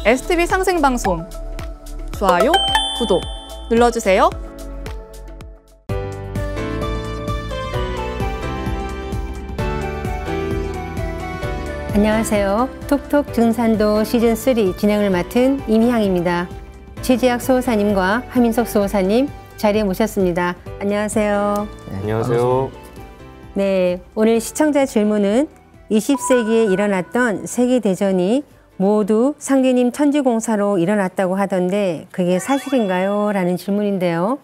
STV 상생방송 좋아요, 구독 눌러주세요. 안녕하세요. 톡톡 증산도 시즌3 진행을 맡은 임희향입니다. 최재학 수호사님과 하민석 수호사님 자리에 모셨습니다. 안녕하세요. 네, 안녕하세요. 네, 오늘 시청자 질문은 20세기에 일어났던 세계대전이 모두 상제님 천지공사로 일어났다고 하던데 그게 사실인가요? 라는 질문인데요.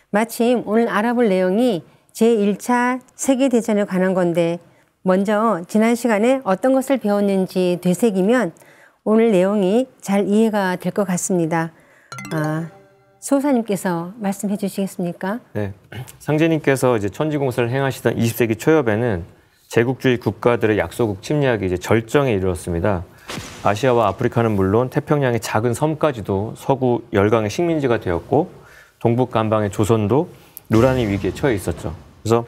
마침 오늘 알아볼 내용이 제1차 세계대전에 관한 건데 먼저 지난 시간에 어떤 것을 배웠는지 되새기면 오늘 내용이 잘 이해가 될 것 같습니다. 수호사님께서 말씀해 주시겠습니까? 네, 상제님께서 이제 천지공사를 행하시던 20세기 초엽에는 제국주의 국가들의 약소국 침략이 이제 절정에 이르렀습니다. 아시아와 아프리카는 물론 태평양의 작은 섬까지도 서구 열강의 식민지가 되었고 동북 간방의 조선도 누란의 위기에 처해 있었죠. 그래서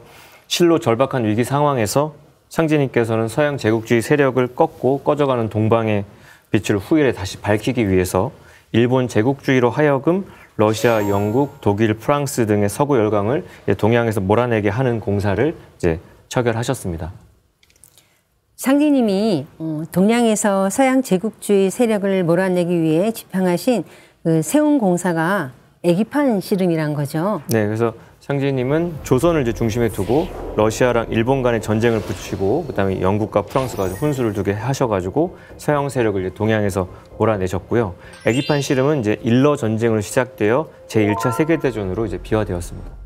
실로 절박한 위기 상황에서 상제님께서는 서양 제국주의 세력을 꺾고 꺼져가는 동방의 빛을 후일에 다시 밝히기 위해서 일본 제국주의로 하여금 러시아, 영국, 독일, 프랑스 등의 서구 열강을 동양에서 몰아내게 하는 공사를 이제 처결하셨습니다. 상제님이 동양에서 서양 제국주의 세력을 몰아내기 위해 집행하신 그 세운 공사가 애기판 씨름이란 거죠. 네, 그래서 상제님은 조선을 이제 중심에 두고 러시아랑 일본 간의 전쟁을 붙이고 그다음에 영국과 프랑스가 혼수를 두게 하셔가지고 서양 세력을 이제 동양에서 몰아내셨고요. 애기판 씨름은 이제 일러 전쟁으로 시작되어 제1차 세계대전으로 이제 비화되었습니다.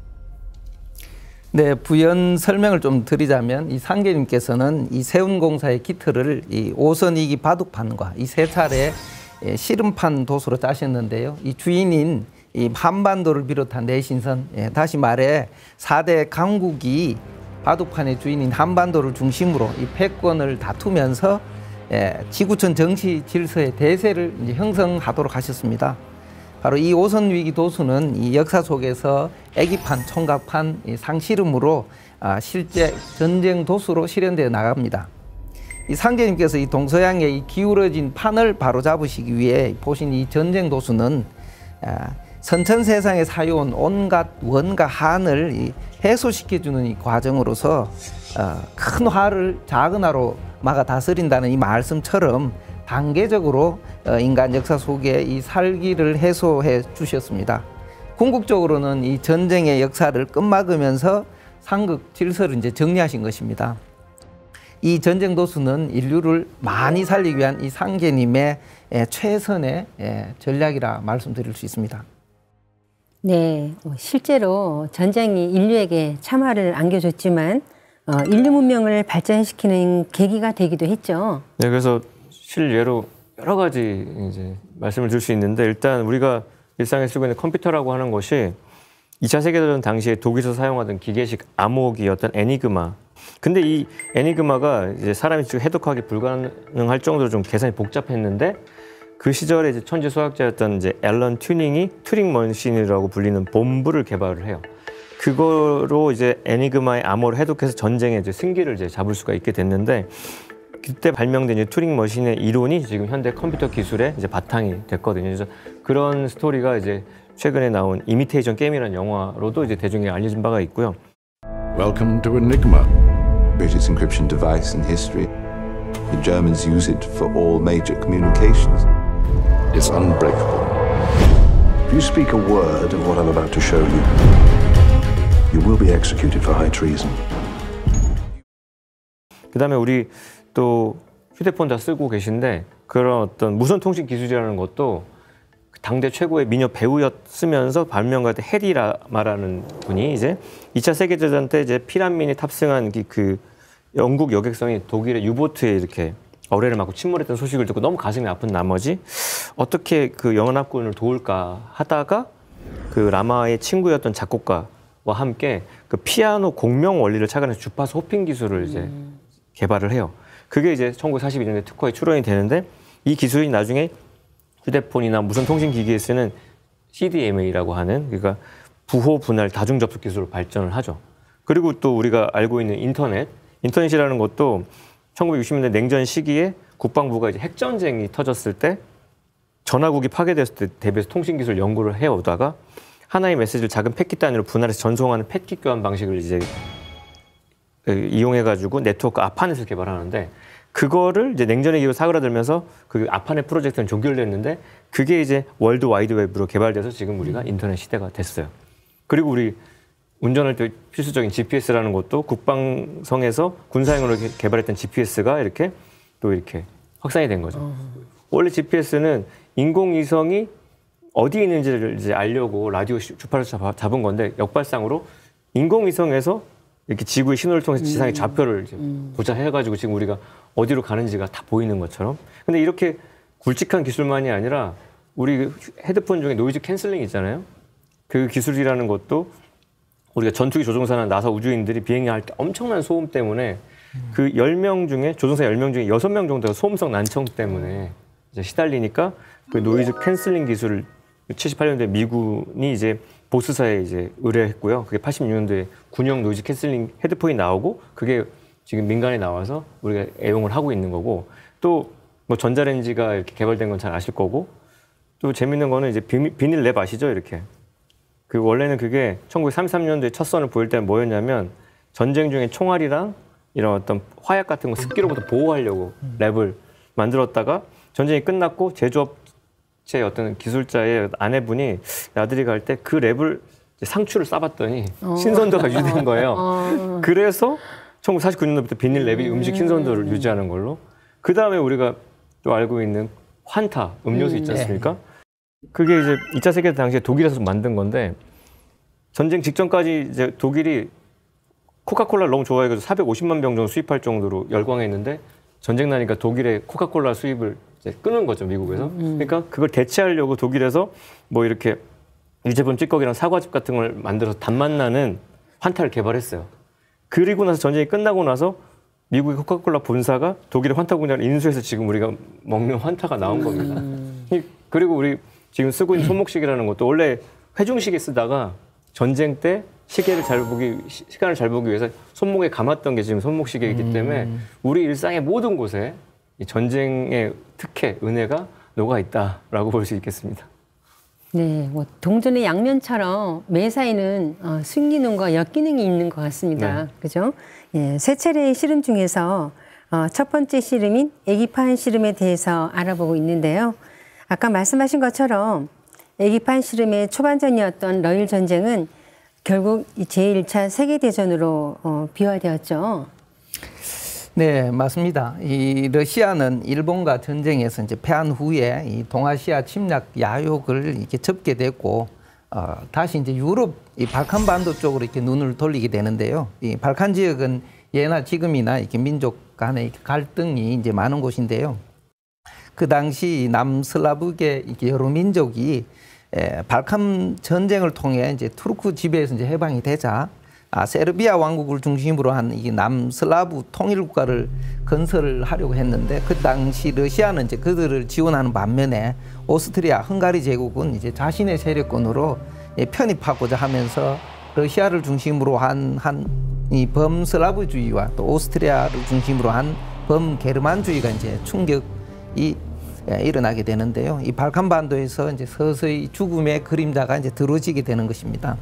네, 부연 설명을 좀 드리자면 이 상제님께서는 이 세운공사의 기틀을 이 5선 2기 바둑판과 이 세 차례 씨름판 도수로 짜셨는데요. 이 주인인 이 한반도를 비롯한 내신선, 다시 말해 4대 강국이 바둑판의 주인인 한반도를 중심으로 이 패권을 다투면서 지구촌 정치 질서의 대세를 이제 형성하도록 하셨습니다. 바로 이 5선 위기 도수는 이 역사 속에서 애기판, 총각판, 상씨름으로 실제 전쟁 도수로 실현되어 나갑니다. 이 상제님께서 이 동서양의 이 기울어진 판을 바로잡으시기 위해 보신 이 전쟁 도수는 선천세상에 사유온 온갖 원과 한을 해소시켜주는 이 과정으로서 큰 화를 작은 화로 막아 다스린다는 이 말씀처럼 단계적으로 인간 역사 속에 이 살기를 해소해 주셨습니다. 궁극적으로는 이 전쟁의 역사를 끝막으면서 상극 질서를 이제 정리하신 것입니다. 이 전쟁 도수는 인류를 많이 살리기 위한 이 상제님의 최선의 전략이라 말씀드릴 수 있습니다. 네, 실제로 전쟁이 인류에게 참화를 안겨줬지만 인류 문명을 발전시키는 계기가 되기도 했죠. 네, 그래서 실예로 여러 가지 이제 말씀을 드릴 수 있는데 일단 우리가 일상에 쓰고 있는 컴퓨터라고 하는 것이 2차 세계대전 당시에 독일에서 사용하던 기계식 암호기였던 애니그마. 근데 이 애니그마가 이제 사람이 지금 해독하기 불가능할 정도로 좀 계산이 복잡했는데 그 시절에 이제 천재 수학자였던 이제 앨런 튜링이 튜링 머신이라고 불리는 본부를 개발을 해요. 그거로 이제 애니그마의 암호를 해독해서 전쟁의 이제 승기를 이제 잡을 수가 있게 됐는데 그때 발명된 이제 튜링 머신의 이론이 지금 현대 컴퓨터 기술의 이제 바탕이 됐거든요. 그래서 그런 스토리가 이제 최근에 나온 이미테이션 게임이라는 영화로도 이제 대중에게 알려진 바가 있고요. Welcome to Enigma. Greatest encryption device in history. The Germans use it for all major communications. It's unbreakable. If you speak a word of what I'm about to show you, you will be executed for high treason. 그다음에 우리 또 휴대폰 다 쓰고 계신데 그런 어떤 무선 통신 기술이라는 것도 당대 최고의 미녀 배우였으면서 발명가였던 해리 라마라는 분이 이제 2차 세계대전 때 이제 피란민이 탑승한 그 영국 여객선이 독일의 유보트에 이렇게 어뢰를 맞고 침몰했던 소식을 듣고 너무 가슴이 아픈 나머지 어떻게 그 연합군을 도울까 하다가 그 라마의 친구였던 작곡가와 함께 그 피아노 공명 원리를 착안해서 주파수 호핑 기술을 이제 개발을 해요. 그게 이제 1942년에 특허에 출원이 되는데 이 기술이 나중에 휴대폰이나 무선 통신 기기에 쓰는 CDMA라고 하는 그러니까 부호 분할 다중 접속 기술로 발전을 하죠. 그리고 또 우리가 알고 있는 인터넷이라는 것도 1960년대 냉전 시기에 국방부가 이제 핵전쟁이 터졌을 때 전화국이 파괴됐을 때 대비해서 통신기술 연구를 해오다가 하나의 메시지를 작은 패킷 단위로 분할해서 전송하는 패킷 교환 방식을 이제 이용해가지고 네트워크 아파넷을 개발하는데 그거를 이제 냉전의 기로 사그라들면서 그 아파넷 프로젝트는 종결됐는데 그게 이제 월드 와이드 웹으로 개발돼서 지금 우리가 인터넷 시대가 됐어요. 그리고 우리 운전할 때 필수적인 GPS라는 것도 국방성에서 군사용으로 개발했던 GPS가 이렇게 또 이렇게 확산이 된 거죠. 원래 GPS는 인공위성이 어디에 있는지를 이제 알려고 라디오 주파를 잡은 건데 역발상으로 인공위성에서 이렇게 지구의 신호를 통해서 지상의 좌표를 이제 보자 해가지고 지금 우리가 어디로 가는지가 다 보이는 것처럼. 근데 이렇게 굵직한 기술만이 아니라 우리 헤드폰 중에 노이즈 캔슬링 있잖아요. 그 기술이라는 것도 우리가 전투기 조종사나 나사 우주인들이 비행할 때 엄청난 소음 때문에 그 10명 중에 조종사 10명 중에 6명 정도가 소음성 난청 때문에 이제 시달리니까 그 노이즈 캔슬링 기술을 78년도에 미군이 이제 보스사에 이제 의뢰했고요. 그게 86년도에 군용 노이즈 캔슬링 헤드폰이 나오고 그게 지금 민간에 나와서 우리가 애용을 하고 있는 거고 또 뭐 전자레인지가 이렇게 개발된 건 잘 아실 거고 또 재밌는 거는 이제 비닐 랩 아시죠? 이렇게. 그 원래는 그게 1933년도에 첫 선을 보일 때는 뭐였냐면 전쟁 중에 총알이랑 이런 어떤 화약 같은 거 습기로부터 보호하려고 랩을 만들었다가 전쟁이 끝났고 제조업체 어떤 기술자의 아내분이 나들이 갈 때 그 랩을 상추를 싸봤더니 신선도가 유지된 거예요. 그래서 1949년도부터 비닐 랩이 음식 신선도를 유지하는 걸로. 그 다음에 우리가 또 알고 있는 환타 음료수 있지 않습니까? 그게 이제 2차 세계대전 당시에 독일에서 만든 건데 전쟁 직전까지 이제 독일이 코카콜라를 너무 좋아해가지고 450만 병 정도 수입할 정도로 열광했는데 전쟁 나니까 독일의 코카콜라 수입을 이제 끊은 거죠, 미국에서. 그러니까 그걸 대체하려고 독일에서 뭐 이렇게 유제품 찌꺼기랑 사과즙 같은 걸 만들어서 단맛 나는 환타를 개발했어요. 그리고 나서 전쟁이 끝나고 나서 미국의 코카콜라 본사가 독일의 환타 공장을 인수해서 지금 우리가 먹는 환타가 나온 겁니다. 그리고 우리 지금 쓰고 있는 손목시계라는 것도 원래 회중시계 쓰다가 전쟁 때 시간을 잘 보기 위해서 손목에 감았던 게 지금 손목시계이기 때문에 우리 일상의 모든 곳에 이 전쟁의 특혜, 은혜가 녹아 있다라고 볼 수 있겠습니다. 네, 뭐 동전의 양면처럼 매사에는 순기능과 역기능이 있는 것 같습니다. 네. 그죠? 예, 세 차례의 씨름 중에서 첫 번째 씨름인 애기판 씨름에 대해서 알아보고 있는데요. 아까 말씀하신 것처럼 애기판 씨름의 초반전이었던 러일 전쟁은 결국 제1차 세계대전으로 비화되었죠. 네, 맞습니다. 이 러시아는 일본과 전쟁에서 이제 패한 후에 이 동아시아 침략 야욕을 이렇게 접게 됐고, 다시 이제 유럽 이 발칸 반도 쪽으로 이렇게 눈을 돌리게 되는데요. 이 발칸 지역은 예나 지금이나 이렇게 민족 간의 갈등이 이제 많은 곳인데요. 그 당시 남슬라브계 이렇게 여러 민족이 발칸 전쟁을 통해 이제 투르크 지배에서 이제 해방이 되자 세르비아 왕국을 중심으로 한 이 남슬라브 통일 국가를 건설을 하려고 했는데 그 당시 러시아는 이제 그들을 지원하는 반면에 오스트리아, 헝가리 제국은 이제 자신의 세력권으로 편입하고자 하면서 러시아를 중심으로 한 이 범슬라브주의와 또 오스트리아를 중심으로 한 범게르만주의가 이제 충격이 일어나게 되는데요. 이 발칸 반도에서 이제 서서히 죽음의 그림자가 이제 들어지게 되는 것입니다.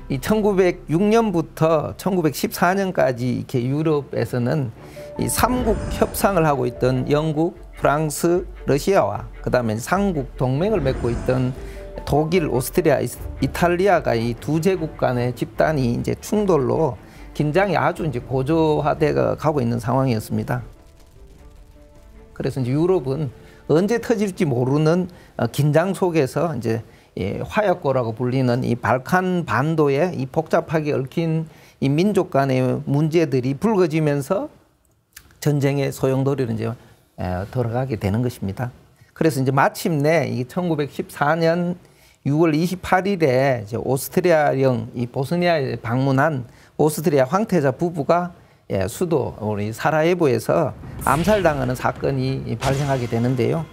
이 1906년부터 1914년까지 이렇게 유럽에서는 이 삼국 협상을 하고 있던 영국, 프랑스, 러시아와 그다음에 삼국 동맹을 맺고 있던 독일, 오스트리아, 이탈리아가 이 두 제국 간의 집단이 이제 충돌로 긴장이 아주 이제 고조화돼 가고 있는 상황이었습니다. 그래서 이제 유럽은 언제 터질지 모르는 긴장 속에서 이제 화약고라고 불리는 이 발칸 반도에 이 복잡하게 얽힌 이 민족 간의 문제들이 불거지면서 전쟁의 소용돌이로 이제 들어가게 되는 것입니다. 그래서 이제 마침내 이 1914년 6월 28일에 이제 오스트리아령 이 보스니아에 방문한 오스트리아 황태자 부부가 수도 우리 사라예보에서 암살당하는 사건이 발생하게 되는데요.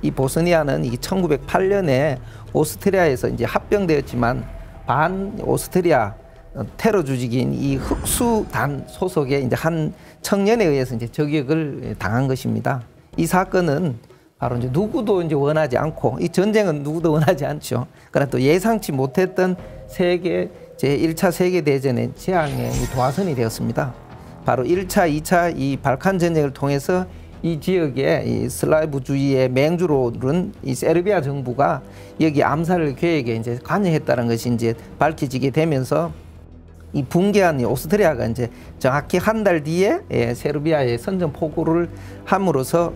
이 보스니아는 이 1908년에 오스트리아에서 이제 합병되었지만 반 오스트리아 테러 조직인 이 흑수단 소속의 이제 한 청년에 의해서 이제 저격을 당한 것입니다. 이 사건은 바로 이제 누구도 이제 원하지 않고, 이 전쟁은 누구도 원하지 않죠. 그러나 또 예상치 못했던 제1차 세계대전의 재앙의 도화선이 되었습니다. 바로 1차, 2차 이 발칸 전쟁을 통해서 이 지역에 이 슬라브주의의 맹주로는 이 세르비아 정부가 여기 암살 계획에 이제 관여했다는 것이 이제 밝혀지게 되면서 이 붕괴한 이 오스트리아가 이제 정확히 한 달 뒤에 세르비아에 선전포고를 함으로써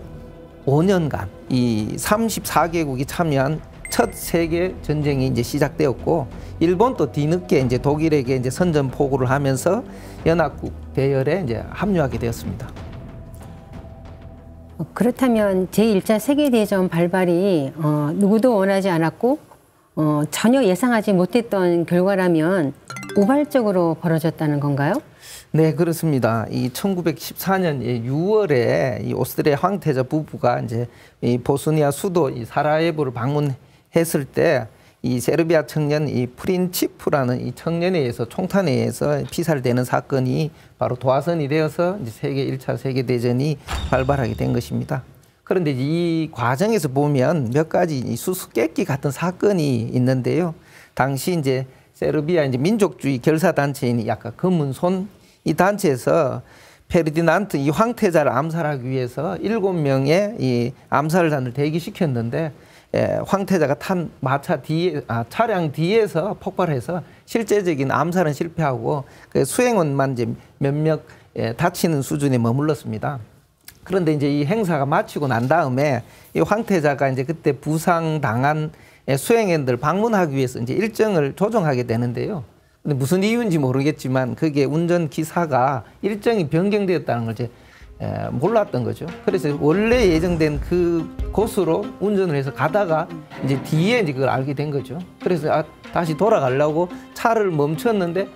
5년간 이 34개국이 참여한 첫 세계 전쟁이 이제 시작되었고, 일본도 뒤늦게 이제 독일에게 이제 선전포고를 하면서 연합국 대열에 이제 합류하게 되었습니다. 그렇다면 제1차 세계대전 발발이 누구도 원하지 않았고 전혀 예상하지 못했던 결과라면 우발적으로 벌어졌다는 건가요? 네, 그렇습니다. 이 1914년 6월에 이 오스트리아 황태자 부부가 이제 이 보스니아 수도 이 사라예보를 방문했을 때 이 세르비아 청년 이 프린치프라는 이 청년에 의해서 총탄에 의해서 피살되는 사건이 바로 도화선이 되어서 이제 세계 1차 세계대전이 발발하게 된 것입니다. 그런데 이 과정에서 보면 몇 가지 이 수수께끼 같은 사건이 있는데요. 당시 이제 세르비아 이제 민족주의 결사 단체인 약간 검은손 이 단체에서 페르디난트 이 황태자를 암살하기 위해서 7명의 이 암살단을 대기시켰는데 황태자가 탄 마차 뒤에 차량 뒤에서 폭발해서 실제적인 암살은 실패하고 그 수행원만 이제 몇몇 다치는 수준에 머물렀습니다. 그런데 이제 이 행사가 마치고 난 다음에 이 황태자가 이제 그때 부상당한 수행원들 방문하기 위해서 이제 일정을 조정하게 되는데요. 근데 무슨 이유인지 모르겠지만 그게 운전기사가 일정이 변경되었다는 걸 이제 몰랐던 거죠. 그래서 원래 예정된 그 곳으로 운전을 해서 가다가 이제 뒤에 이제 그걸 알게 된 거죠. 그래서 다시 돌아가려고 차를 멈췄는데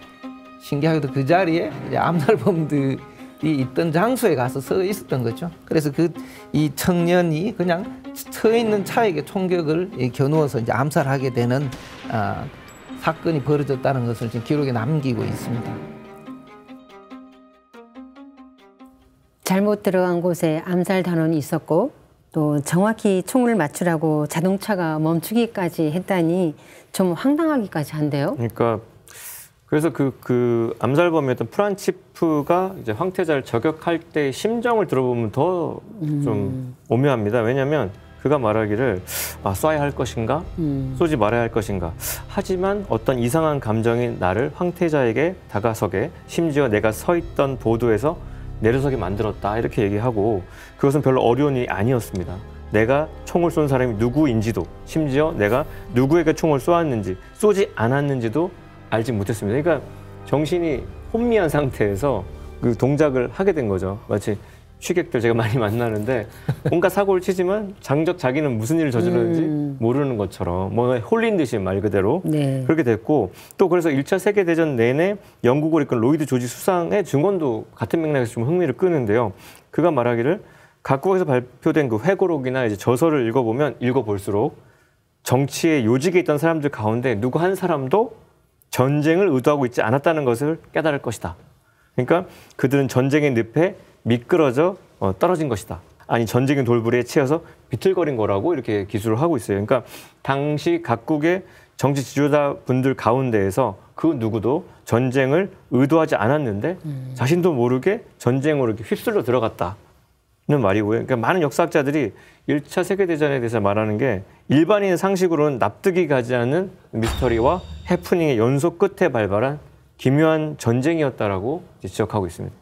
신기하게도 그 자리에 이제 암살범들이 있던 장소에 가서 서 있었던 거죠. 그래서 이 청년이 그냥 서 있는 차에게 총격을 겨누어서 이제 암살하게 되는 사건이 벌어졌다는 것을 지금 기록에 남기고 있습니다. 잘못 들어간 곳에 암살 단원이 있었고 또 정확히 총을 맞추라고 자동차가 멈추기까지 했다니 좀 황당하기까지 한데요. 그러니까 그래서 그 암살범이었던 프란치프가 이제 황태자를 저격할 때 심정을 들어보면 더 좀 오묘합니다. 왜냐하면 그가 말하기를 쏴야 할 것인가, 쏘지 말아야 할 것인가. 하지만 어떤 이상한 감정이 나를 황태자에게 다가서게, 심지어 내가 서 있던 보도에서 내려서게 만들었다, 이렇게 얘기하고, 그것은 별로 어려운 일이 아니었습니다. 내가 총을 쏜 사람이 누구인지도, 심지어 내가 누구에게 총을 쏘았는지 쏘지 않았는지도 알지 못했습니다. 그러니까 정신이 혼미한 상태에서 그 동작을 하게 된 거죠. 마치 취객들 제가 많이 만나는데 온갖 사고를 치지만 장적 자기는 무슨 일을 저질렀는지 모르는 것처럼 뭐 홀린 듯이 말 그대로 그렇게 됐고, 또 그래서 1차 세계대전 내내 영국을 이끈 로이드 조지 수상의 증언도 같은 맥락에서 좀 흥미를 끄는데요. 그가 말하기를 각국에서 발표된 그 회고록이나 이제 저서를 읽어볼수록 정치의 요직에 있던 사람들 가운데 누구 한 사람도 전쟁을 의도하고 있지 않았다는 것을 깨달을 것이다. 그러니까 그들은 전쟁의 늪에 미끄러져 떨어진 것이다. 아니, 전쟁의 돌부리에 치여서 비틀거린 거라고 이렇게 기술을 하고 있어요. 그러니까 당시 각국의 정치 지도자분들 가운데에서 그 누구도 전쟁을 의도하지 않았는데 자신도 모르게 전쟁으로 이렇게 휩쓸려 들어갔다는 말이고요. 그러니까 많은 역사학자들이 1차 세계대전에 대해서 말하는 게 일반인 상식으로는 납득이 가지 않는 미스터리와 해프닝의 연속 끝에 발발한 기묘한 전쟁이었다라고 지적하고 있습니다.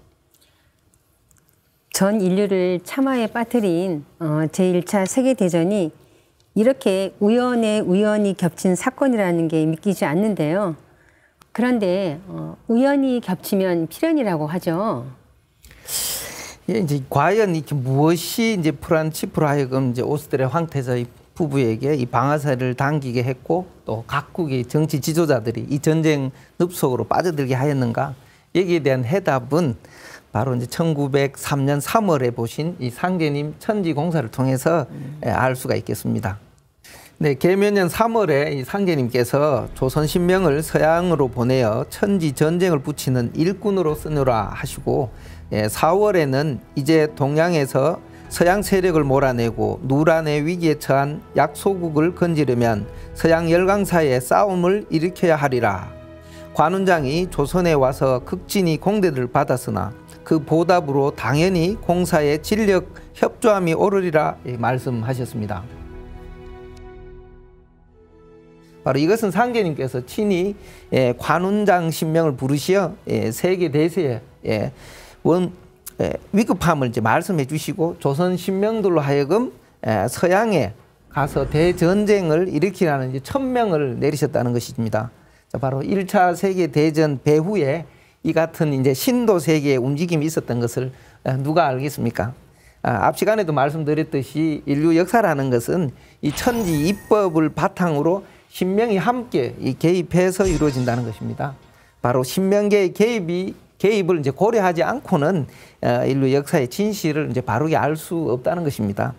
전 인류를 참화에 빠뜨린 제1차 세계대전이 이렇게 우연히 겹친 사건이라는 게 믿기지 않는데요. 그런데 우연히 겹치면 필연이라고 하죠. 예, 이제 과연 이렇게 무엇이 이제 프란치프로 하여금 이제 오스트리아 황태자 부부에게 이 방아쇠를 당기게 했고, 또 각국의 정치 지도자들이 이 전쟁 늪속으로 빠져들게 하였는가? 여기에 대한 해답은 바로 이제 1903년 3월에 보신 이 상계님 천지공사를 통해서 알 수가 있겠습니다. 네, 계면년 3월에 이 상계님께서 조선신명을 서양으로 보내어 천지 전쟁을 붙이는 일꾼으로 쓰느라 하시고, 4월에는 이제 동양에서 서양 세력을 몰아내고 누란의 위기에 처한 약소국을 건지려면 서양 열강사의 싸움을 일으켜야 하리라. 관운장이 조선에 와서 극진히 공대를 받았으나 그 보답으로 당연히 공사의 진력 협조함이 오르리라 말씀하셨습니다. 바로 이것은 상제님께서 친히 관운장 신명을 부르시어 세계 대세에 위급함을 이제 말씀해 주시고 조선 신명들로 하여금 서양에 가서 대전쟁을 일으키라는 이제 천명을 내리셨다는 것입니다. 자, 바로 1차 세계 대전 배후에 이 같은 이제 신도 세계의 움직임이 있었던 것을 누가 알겠습니까? 앞 시간에도 말씀드렸듯이 인류 역사라는 것은 이 천지 입법을 바탕으로 신명이 함께 개입해서 이루어진다는 것입니다. 바로 신명계의 개입을 이제 고려하지 않고는 인류 역사의 진실을 이제 바르게 알 수 없다는 것입니다.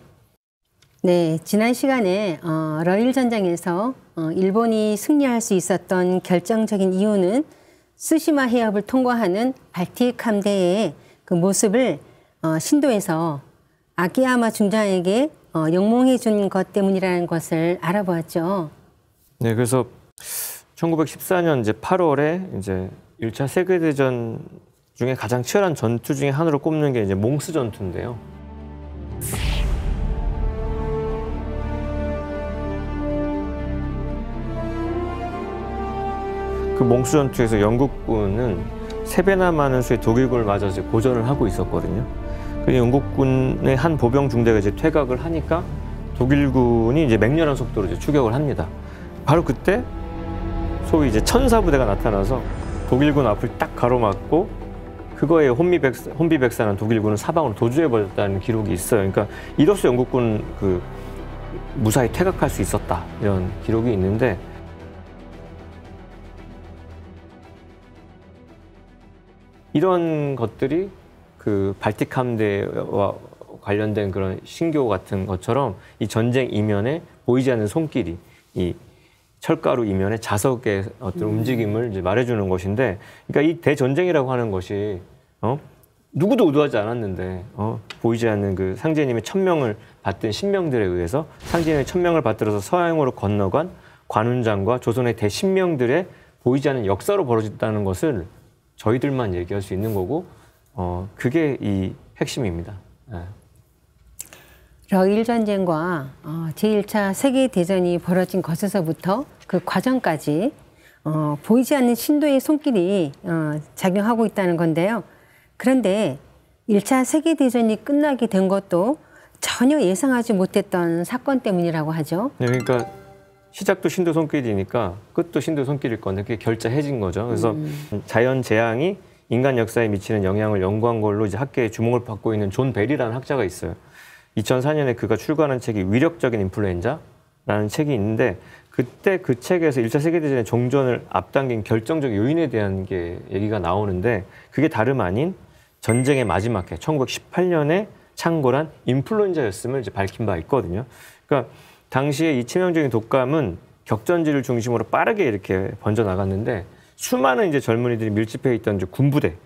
네, 지난 시간에 러일 전쟁에서 일본이 승리할 수 있었던 결정적인 이유는 쓰시마 해협을 통과하는 발틱 함대의 그 모습을 신도에서 아키야마 중장에게 영몽해 준 것 때문이라는 것을 알아보았죠. 네, 그래서 1914년 이제 8월에 이제 1차 세계대전 중에 가장 치열한 전투 중에 하나로 꼽는 게 이제 몽스 전투인데요. 그 몽스 전투에서 영국군은 3배나 많은 수의 독일군을 맞아 이제 고전을 하고 있었거든요. 그 영국군의 한 보병 중대가 이제 퇴각을 하니까 독일군이 이제 맹렬한 속도로 이제 추격을 합니다. 바로 그때 소위 이제 천사부대가 나타나서 독일군 앞을 딱 가로막고 그거에 혼비백산한 독일군은 사방으로 도주해버렸다는 기록이 있어요. 그러니까 이로써 영국군 그 무사히 퇴각할 수 있었다 이런 기록이 있는데 이런 것들이 그 발틱 함대와 관련된 그런 신교 같은 것처럼 이 전쟁 이면에 보이지 않는 손길이 이 철가루 이면에 자석의 어떤 움직임을 이제 말해주는 것인데, 그러니까 이 대전쟁이라고 하는 것이 누구도 의도하지 않았는데 보이지 않는 그 상제님의 천명을 받든 신명들에 의해서 상제님의 천명을 받들어서 서양으로 건너간 관운장과 조선의 대신명들의 보이지 않는 역사로 벌어졌다는 것을 저희들만 얘기할 수 있는 거고 그게 이 핵심입니다. 네. 러일 전쟁과 제1차 세계대전이 벌어진 것에서부터 그 과정까지 보이지 않는 신도의 손길이 작용하고 있다는 건데요. 그런데 1차 세계대전이 끝나게 된 것도 전혀 예상하지 못했던 사건 때문이라고 하죠. 네, 그러니까 시작도 신도 손길이니까 끝도 신도 손길일 건데 그게 결자해진 거죠. 그래서 자연 재앙이 인간 역사에 미치는 영향을 연구한 걸로 이제 학계에 주목을 받고 있는 존 벨이라는 학자가 있어요. 2004년에 그가 출간한 책이 위력적인 인플루엔자라는 책이 있는데 그때 그 책에서 1차 세계대전의 종전을 앞당긴 결정적 요인에 대한 게 얘기가 나오는데 그게 다름 아닌 전쟁의 마지막 해 1918년에 창궐한 인플루엔자였음을 이제 밝힌 바 있거든요. 그러니까 당시에 이 치명적인 독감은 격전지를 중심으로 빠르게 이렇게 번져 나갔는데 수많은 이제 젊은이들이 밀집해 있던 군부대의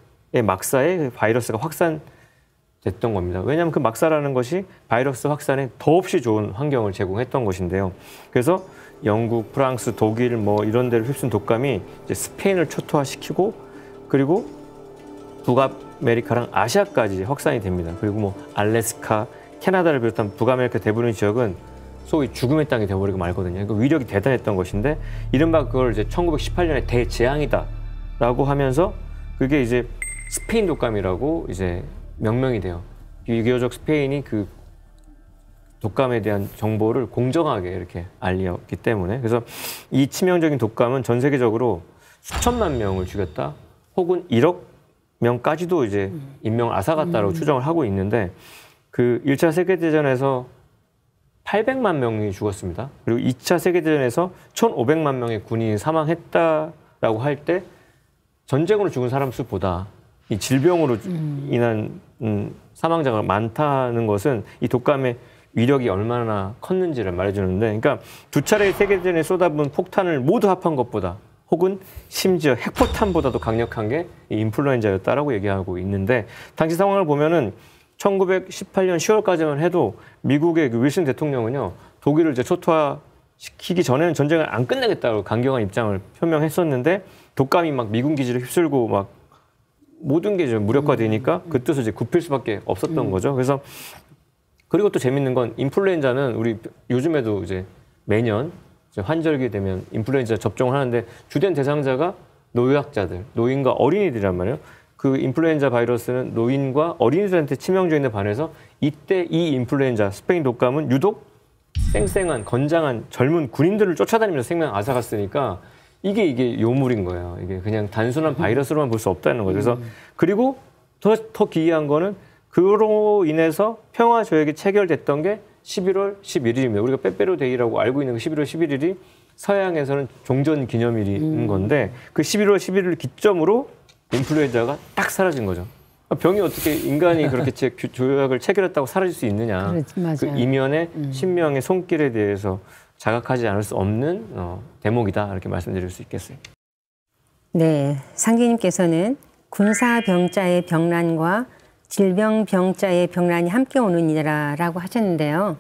막사에 바이러스가 확산됐던 겁니다. 왜냐하면 그 막사라는 것이 바이러스 확산에 더없이 좋은 환경을 제공했던 것인데요. 그래서 영국, 프랑스, 독일 뭐 이런 데를 휩쓴 독감이 이제 스페인을 초토화시키고 그리고 북아메리카랑 아시아까지 확산이 됩니다. 그리고 뭐 알래스카, 캐나다를 비롯한 북아메리카 대부분의 지역은 소위 죽음의 땅이 되어버리고 말거든요. 그러니까 위력이 대단했던 것인데 이른바 그걸 이제 1918년에 대재앙이다라고 하면서 그게 이제 스페인 독감이라고 이제 명명이 돼요. 비교적 스페인이 그 독감에 대한 정보를 공정하게 이렇게 알렸기 때문에 그래서 이 치명적인 독감은 전 세계적으로 수천만 명을 죽였다 혹은 1억 명까지도 이제 인명을 앗아갔다라고 추정을 하고 있는데 그 1차 세계대전에서 800만 명이 죽었습니다. 그리고 2차 세계대전에서 1,500만 명의 군인이 사망했다라고 할 때 전쟁으로 죽은 사람 수보다 이 질병으로 인한 사망자가 많다는 것은 이 독감의 위력이 얼마나 컸는지를 말해주는데, 그러니까 두 차례의 세계대전에 쏟아부은 폭탄을 모두 합한 것보다 혹은 심지어 핵포탄보다도 강력한 게 이 인플루엔자였다라고 얘기하고 있는데 당시 상황을 보면은 1918년 10월까지만 해도 미국의 그 윌슨 대통령은요, 독일을 이제 초토화시키기 전에는 전쟁을 안 끝내겠다고 강경한 입장을 표명했었는데, 독감이 막 미군 기지를 휩쓸고 막 모든 게 좀 무력화되니까 그 뜻을 이제 굽힐 수밖에 없었던 거죠. 그래서 그리고 또 재밌는 건 인플루엔자는 우리 요즘에도 이제 매년 이제 환절기 되면 인플루엔자 접종을 하는데 주된 대상자가 노약자들, 노인과 어린이들이란 말이에요. 그 인플루엔자 바이러스는 노인과 어린이들한테 치명적인데 반해서 이때 이 인플루엔자 스페인 독감은 유독 쌩쌩한 건장한 젊은 군인들을 쫓아다니면서 생명 앗아갔으니까 이게 요물인 거예요. 이게 그냥 단순한 바이러스로만 볼 수 없다는 거죠. 그래서 그리고 더 기이한 거는 그로 인해서 평화 조약이 체결됐던 게 11월 11일입니다. 우리가 빼빼로 데이라고 알고 있는 그 11월 11일이 서양에서는 종전 기념일인 건데 그 11월 11일을 기점으로 인플루엔자가 딱 사라진 거죠. 병이 어떻게 인간이 그렇게 조약을 체결했다고 사라질 수 있느냐. 그 이면의 신명의 손길에 대해서 자각하지 않을 수 없는 대목이다. 이렇게 말씀드릴 수 있겠어요. 네, 상기님께서는 군사병자의 병난과 질병병자의 병난이 함께 오는 이라라고 하셨는데요.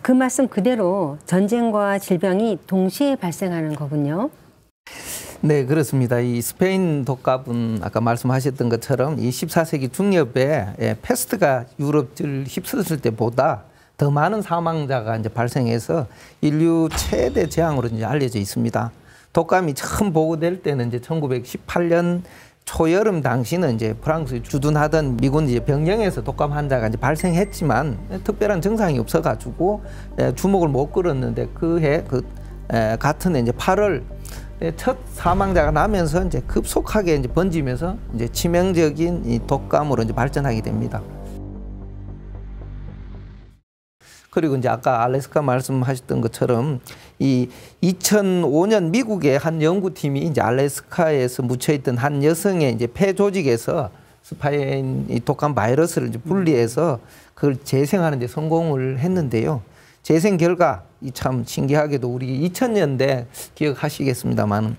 그 말씀 그대로 전쟁과 질병이 동시에 발생하는 거군요. 네, 그렇습니다. 이 스페인 독감은 아까 말씀하셨던 것처럼 이 14세기 중엽에 패스트가 유럽을 휩쓸었을 때보다 더 많은 사망자가 이제 발생해서 인류 최대 재앙으로 이제 알려져 있습니다. 독감이 처음 보고될 때는 이제 1918년 초여름 당시는 이제 프랑스 주둔하던 미군 이제 병영에서 독감 환자가 이제 발생했지만 특별한 증상이 없어가지고 주목을 못 끌었는데 그해 같은 해 이제 8월 첫 사망자가 나면서 이제 급속하게 이제 번지면서 이제 치명적인 이 독감으로 이제 발전하게 됩니다. 그리고 이제 아까 알래스카 말씀하셨던 것처럼 이 2005년 미국의 한 연구팀이 이제 알래스카에서 묻혀있던 한 여성의 이제 폐 조직에서 스파인 이 독감 바이러스를 이제 분리해서 그걸 재생하는 데 성공을 했는데요. 재생 결과 이 참 신기하게도 우리 2000년대 기억하시겠습니다만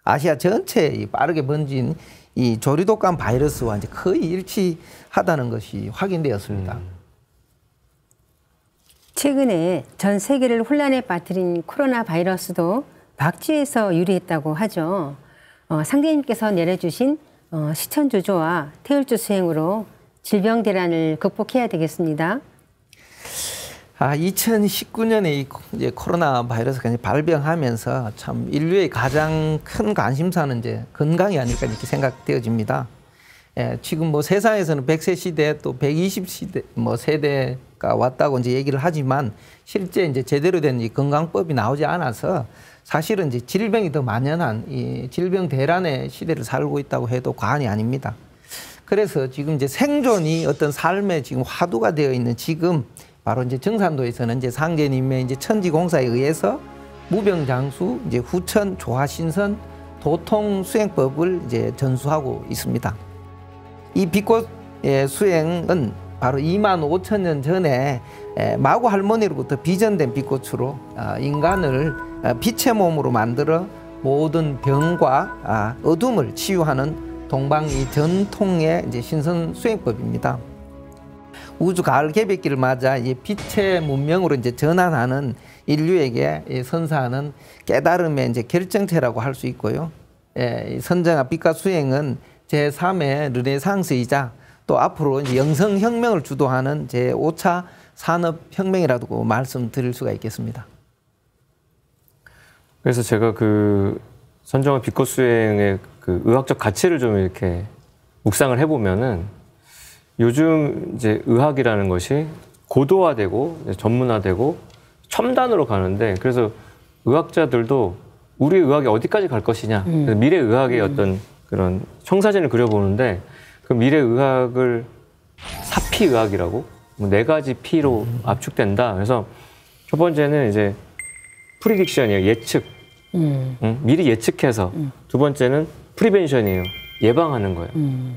아시아 전체에 빠르게 번진 이 조류독감 바이러스와 이제 거의 일치하다는 것이 확인되었습니다. 최근에 전 세계를 혼란에 빠뜨린 코로나 바이러스도 박쥐에서 유래했다고 하죠. 상대님께서 내려주신 시천조조와 태울주 수행으로 질병 대란을 극복해야 되겠습니다. 2019년에 이제 코로나 바이러스가 이제 발병하면서 참 인류의 가장 큰 관심사는 이제 건강이 아닐까 이렇게 생각되어집니다. 지금 뭐 세상에서는 100세 시대 또 120시대 뭐 세대가 왔다고 이제 얘기를 하지만 실제 이제 제대로 된 이 건강법이 나오지 않아서 사실은 이제 질병이 더 만연한 이 질병 대란의 시대를 살고 있다고 해도 과언이 아닙니다. 그래서 지금 이제 생존이 어떤 삶의 지금 화두가 되어 있는 지금 바로 이제 정산도에서는 이제 상계님의 이제 천지공사에 의해서 무병장수, 이제 후천, 조화신선, 도통 수행법을 이제 전수하고 있습니다. 이 빛꽃 수행은 바로 25,000년 전에 마구 할머니로부터 비전된 빛꽃으로 인간을 빛의 몸으로 만들어 모든 병과 어둠을 치유하는 동방의 전통의 이제 신선 수행법입니다. 우주 가을 개백기를 맞아 빛의 문명으로 이제 전환하는 인류에게 선사하는 깨달음의 이제 결정체라고 할 수 있고요. 선정한 빛과 수행은 제3의 르네상스이자 또 앞으로 이제 영성혁명을 주도하는 제5차 산업혁명이라고 말씀드릴 수가 있겠습니다. 그래서 제가 그 선정한 빛꽃 수행의 그 의학적 가치를 좀 이렇게 묵상을 해보면은 요즘 이제 의학이라는 것이 고도화되고 전문화되고 첨단으로 가는데 그래서 의학자들도 우리 의학이 어디까지 갈 것이냐 미래 의학의 어떤 그런 청사진을 그려보는데 그 미래 의학을 사피 의학이라고 뭐 4가지 P로 압축된다. 그래서 첫 번째는 이제 프리딕션이에요. 예측. 미리 예측해서 두 번째는 프리벤션이에요. 예방하는 거예요.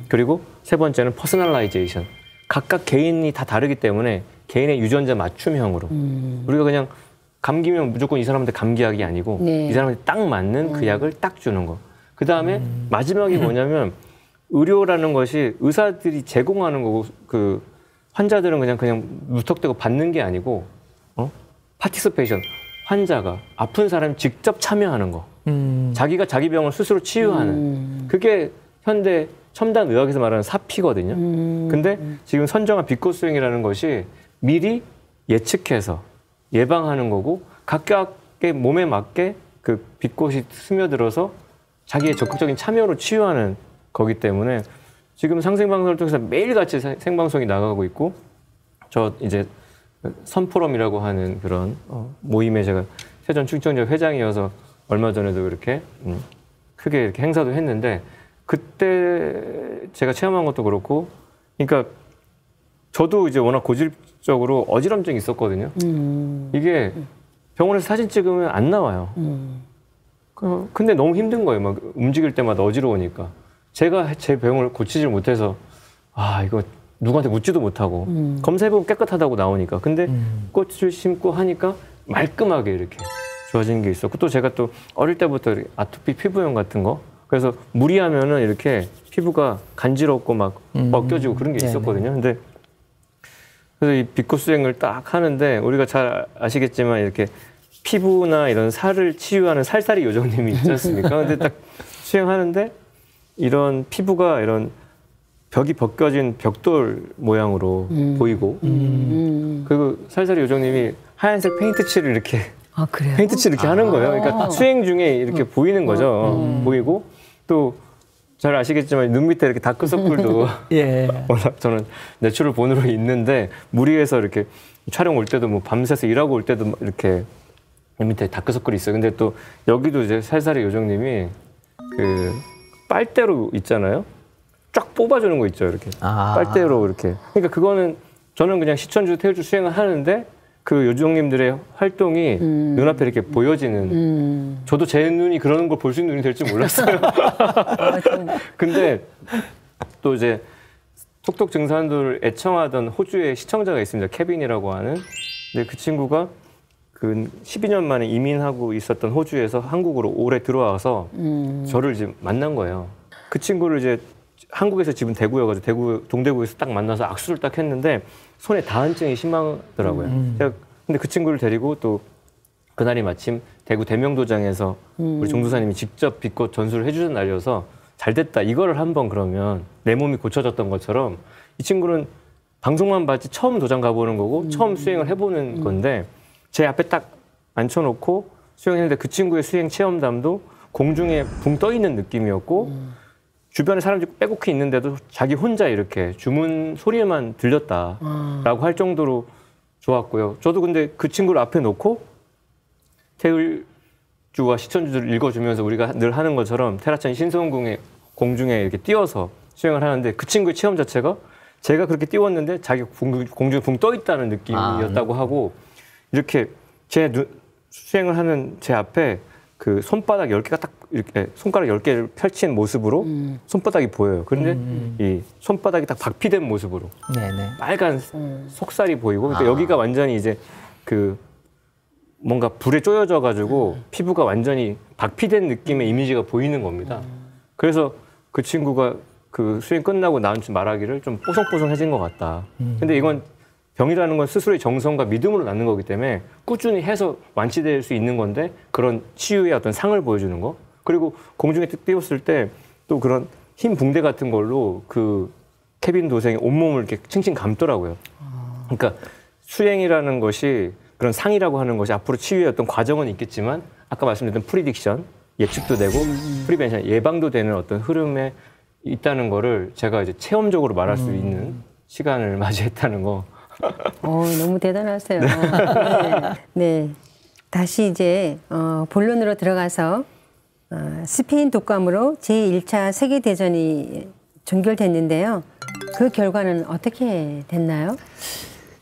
그리고 세 번째는 퍼스널라이제이션. 각각 개인이 다 다르기 때문에 개인의 유전자 맞춤형으로 우리가 그냥 감기면 무조건 이 사람한테 감기약이 아니고 이 사람한테 딱 맞는 그 약을 딱 주는 거. 그 다음에 마지막이 뭐냐면 의료라는 것이 의사들이 제공하는 거고 그 환자들은 그냥 무턱대고 받는 게 아니고 파티스페이션 환자가 아픈 사람이 직접 참여하는 거. 자기가 자기 병을 스스로 치유하는 그게 현대 첨단 의학에서 말하는 사피거든요. 근데 지금 선정한 빛꽃 수행이라는 것이 미리 예측해서 예방하는 거고 각각의 몸에 맞게 그 빛꽃이 스며들어서 자기의 적극적인 참여로 치유하는 거기 때문에 지금 상생방송을 통해서 매일같이 생방송이 나가고 있고 저 이제 선포럼이라고 하는 그런 모임에 제가 세전 충청지역 회장이어서 얼마 전에도 이렇게 크게 이렇게 행사도 했는데 그때 제가 체험한 것도 그렇고 그러니까 저도 이제 워낙 고질적으로 어지럼증이 있었거든요. 이게 병원에서 사진 찍으면 안 나와요. 근데 너무 힘든 거예요. 막 움직일 때마다 어지러우니까. 제가 제 병을 고치질 못해서 이거 누구한테 묻지도 못하고 검사해보면 깨끗하다고 나오니까. 근데 꽃을 심고 하니까 말끔하게 이렇게 좋아지는 게 있었고 또 제가 또 어릴 때부터 아토피 피부염 같은 거 그래서 무리하면은 이렇게 피부가 간지럽고 막 벗겨지고 그런 게 있었거든요. 근데 그래서 이 빛꽃 수행을 딱 하는데 우리가 잘 아시겠지만 이렇게 피부나 이런 살을 치유하는 살살이 요정님이 있지 않습니까? 근데 딱 수행하는데 이런 피부가 이런 벽이 벗겨진 벽돌 모양으로 보이고 그리고 살살이 요정님이 하얀색 페인트 칠을 이렇게 그래요? 페인트 칠 이렇게 하는 거예요. 그러니까 수행 중에 이렇게 보이는 거죠. 보이고 또 잘 아시겠지만 눈 밑에 이렇게 다크서클도 워낙 저는 내추럴 본으로 있는데 무리해서 이렇게 촬영 올 때도 뭐 밤새서 일하고 올 때도 이렇게 눈 밑에 다크서클이 있어요. 근데 또 여기도 이제 살살이 요정님이 그 빨대로 있잖아요. 쫙 뽑아주는 거 있죠. 이렇게 빨대로 이렇게. 그러니까 그거는 저는 그냥 시천주 태울주 수행을 하는데 그 요정님들의 활동이 눈앞에 이렇게 보여지는 저도 제 눈이 그런 걸 볼 수 있는 눈이 될 줄 몰랐어요. 근데 또 이제 톡톡 증산도를 애청하던 호주의 시청자가 있습니다. 케빈이라고 하는. 근데 그 친구가 그 12년 만에 이민하고 있었던 호주에서 한국으로 올해 들어와서 저를 이제 만난 거예요. 그 친구를 이제 한국에서 집은 대구여가지고 동대구에서 딱 만나서 악수를 딱 했는데 손에 다한증이 심하더라고요. 근데 그 친구를 데리고 또 그날이 마침 대구 대명도장에서 우리 종도사님이 직접 빛꽃 전수를 해주신 날이어서 잘 됐다. 이거를 한번 그러면 내 몸이 고쳐졌던 것처럼 이 친구는 방송만 봤지 처음 도장 가보는 거고 처음 수행을 해보는 건데 제 앞에 딱 앉혀놓고 수행했는데 그 친구의 수행 체험담도 공중에 붕 떠 있는 느낌이었고 주변에 사람들이 빼곡히 있는데도 자기 혼자 이렇게 주문 소리에만 들렸다라고 할 정도로 좋았고요. 저도 근데 그 친구를 앞에 놓고 태을주와 시천주를 읽어주면서 우리가 늘 하는 것처럼 테라찬 신성궁의 공중에 이렇게 띄워서 수행을 하는데 그 친구의 체험 자체가 제가 그렇게 띄웠는데 자기 공중에 붕 떠 있다는 느낌이었다고 하고 이렇게 수행을 하는 제 앞에 그 손바닥 10개가 딱 이렇게 손가락 10개를 펼친 모습으로 손바닥이 보여요. 그런데 이 손바닥이 딱 박피된 모습으로 빨간 속살이 보이고 그러니까 여기가 완전히 이제 그 뭔가 불에 쪼여져 가지고 피부가 완전히 박피된 느낌의 이미지가 보이는 겁니다. 그래서 그 친구가 그 수행 끝나고 나한테 말하기를 좀 뽀송뽀송해진 것 같다. 근데 이건 병이라는 건 스스로의 정성과 믿음으로 낳는 거기 때문에 꾸준히 해서 완치될 수 있는 건데 그런 치유의 어떤 상을 보여주는 거. 그리고 공중에 띄웠을 때 또 그런 흰 붕대 같은 걸로 그 케빈 도생이 온몸을 이렇게 칭칭 감더라고요. 그러니까 수행이라는 것이 그런 상이라고 하는 것이 앞으로 치유의 어떤 과정은 있겠지만 아까 말씀드렸던 프리딕션, 예측도 되고 프리벤션, 예방도 되는 어떤 흐름에 있다는 거를 제가 이제 체험적으로 말할 수 있는 시간을 맞이했다는 거. 너무 대단하세요. 네. 다시 이제 본론으로 들어가서 스페인 독감으로 제1차 세계대전이 종결됐는데요. 그 결과는 어떻게 됐나요?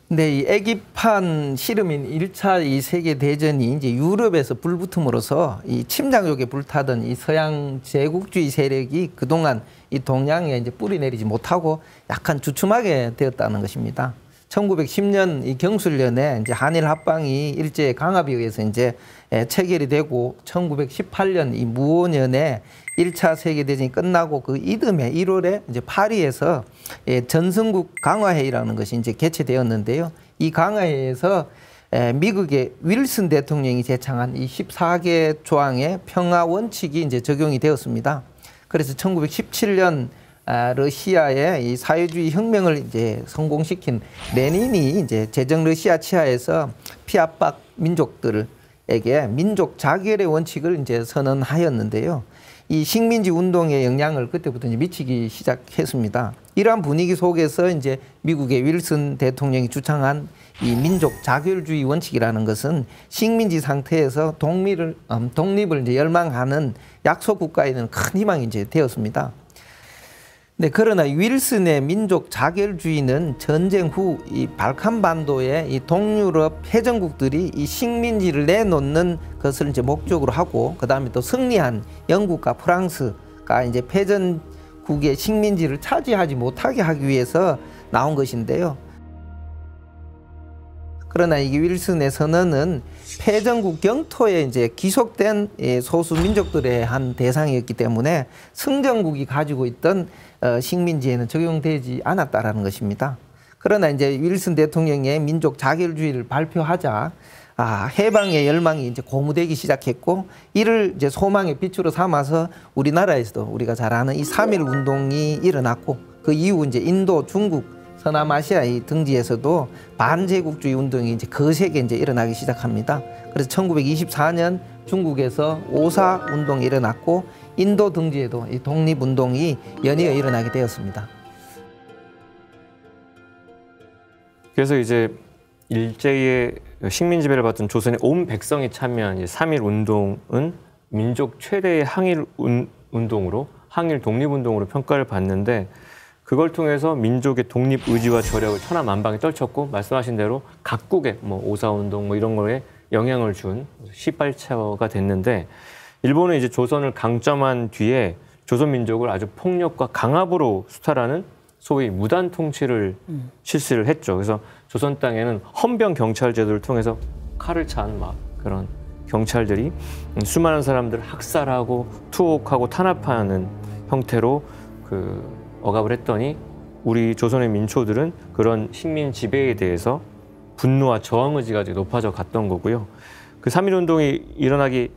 네, 이 애기판 씨름인 1차 이 세계대전이 이제 유럽에서 불붙음으로써 이 침략욕에 불타던 이 서양 제국주의 세력이 그동안 이 동양에 이제 뿌리 내리지 못하고 약간 주춤하게 되었다는 것입니다. 1910년 이 경술련에 이제 한일 합방이 일제 강압에 의해서 이제 체결이 되고 1918년 이 무오년에 1차 세계대전이 끝나고 그 이듬해 1월에 이제 파리에서 전성국 강화회의라는 것이 이제 개최되었는데요. 이 강화회에서 미국의 윌슨 대통령이 제창한 이 14개 조항의 평화 원칙이 이제 적용이 되었습니다. 그래서 1917년 러시아의 이 사회주의 혁명을 이제 성공시킨 레닌이 이제 제정 러시아 치하에서 피압받 민족들에게 민족 자결의 원칙을 이제 선언하였는데요. 이 식민지 운동의 영향을 그때부터 이제 미치기 시작했습니다. 이러한 분위기 속에서 이제 미국의 윌슨 대통령이 주창한 이 민족 자결주의 원칙이라는 것은 식민지 상태에서 독립을 이제 열망하는 약소 국가에는 큰 희망이 이제 되었습니다. 네, 그러나 윌슨의 민족 자결주의는 전쟁 후 이 발칸반도의 이 동유럽 해전국들이 이 식민지를 내놓는 것을 이제 목적으로 하고, 그 다음에 또 승리한 영국과 프랑스가 이제 패전국의 식민지를 차지하지 못하게 하기 위해서 나온 것인데요. 그러나 이 윌슨의 선언은 패전국 영토에 이제 기속된 소수 민족들의 한 대상이었기 때문에 승전국이 가지고 있던 식민지에는 적용되지 않았다라는 것입니다. 그러나 이제 윌슨 대통령의 민족 자결주의를 발표하자 해방의 열망이 이제 고무되기 시작했고, 이를 이제 소망의 빛으로 삼아서 우리나라에서도 우리가 잘 아는 이 3.1 운동이 일어났고, 그 이후 이제 인도, 중국, 서남아시아의 등지에서도 반제국주의 운동이 이제 거세게 이제 일어나기 시작합니다. 그래서 1924년 중국에서 오사 운동이 일어났고, 인도 등지에도 이 독립운동이 연이어 일어나게 되었습니다. 그래서 이제 일제의 식민 지배를 받던 조선의 온 백성이 참여한 3.1 운동은 민족 최대의 항일 운동으로, 항일 독립운동으로 평가를 받는데, 그걸 통해서 민족의 독립 의지와 저력을 천하만방에 떨쳤고, 말씀하신 대로 각국의 오사운동 이런 거에 영향을 준 시발처가 됐는데, 일본은 이제 조선을 강점한 뒤에 조선 민족을 아주 폭력과 강압으로 수탈하는 소위 무단 통치를 실시를 했죠. 그래서 조선 땅에는 헌병 경찰 제도를 통해서 칼을 찬 그런 경찰들이 수많은 사람들을 학살하고 투옥하고 탄압하는 형태로 억압을 했더니, 우리 조선의 민초들은 그런 식민 지배에 대해서 분노와 저항 의지가 높아져 갔던 거고요. 그 3.1 운동이 일어나기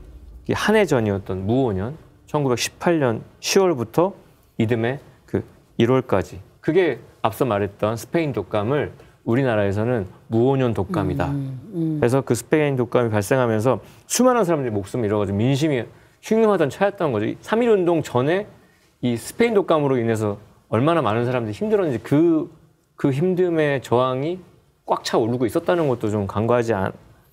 한 해 전이었던 무오년 1918년 10월부터 이듬해 1월까지, 그게 앞서 말했던 스페인 독감을 우리나라에서는 무오년 독감이다. 그래서 그 스페인 독감이 발생하면서 수많은 사람들이 목숨을 잃어가지고 민심이 흉흉하던 차였던 거죠. 3.1 운동 전에 이 스페인 독감으로 인해서 얼마나 많은 사람들이 힘들었는지 그 힘듦의 저항이 꽉 차 오르고 있었다는 것도 좀 간과하지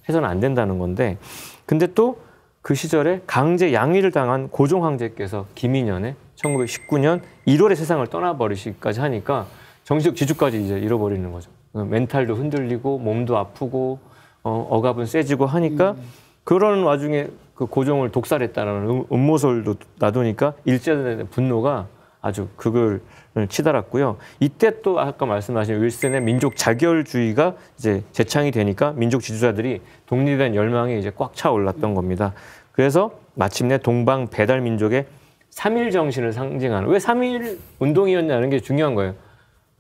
해서는 안 된다는 건데, 근데 또 그 시절에 강제 양위를 당한 고종 황제께서 김인년에 1919년 1월에 세상을 떠나버리시기까지 하니까 정신적 지주까지 이제 잃어버리는 거죠. 멘탈도 흔들리고 몸도 아프고 억압은 세지고 하니까 그런 와중에 그 고종을 독살했다는 음모설도 놔두니까 일제의 분노가 아주 극을 치달았고요. 이때 또 아까 말씀하신 윌슨의 민족 자결주의가 이제 재창이 되니까 민족 지주자들이 독립에 대한 열망이 이제 꽉 차 올랐던 겁니다. 그래서 마침내 동방 배달 민족의 3.1 정신을 상징하는, 왜 3.1 운동이었냐는 게 중요한 거예요.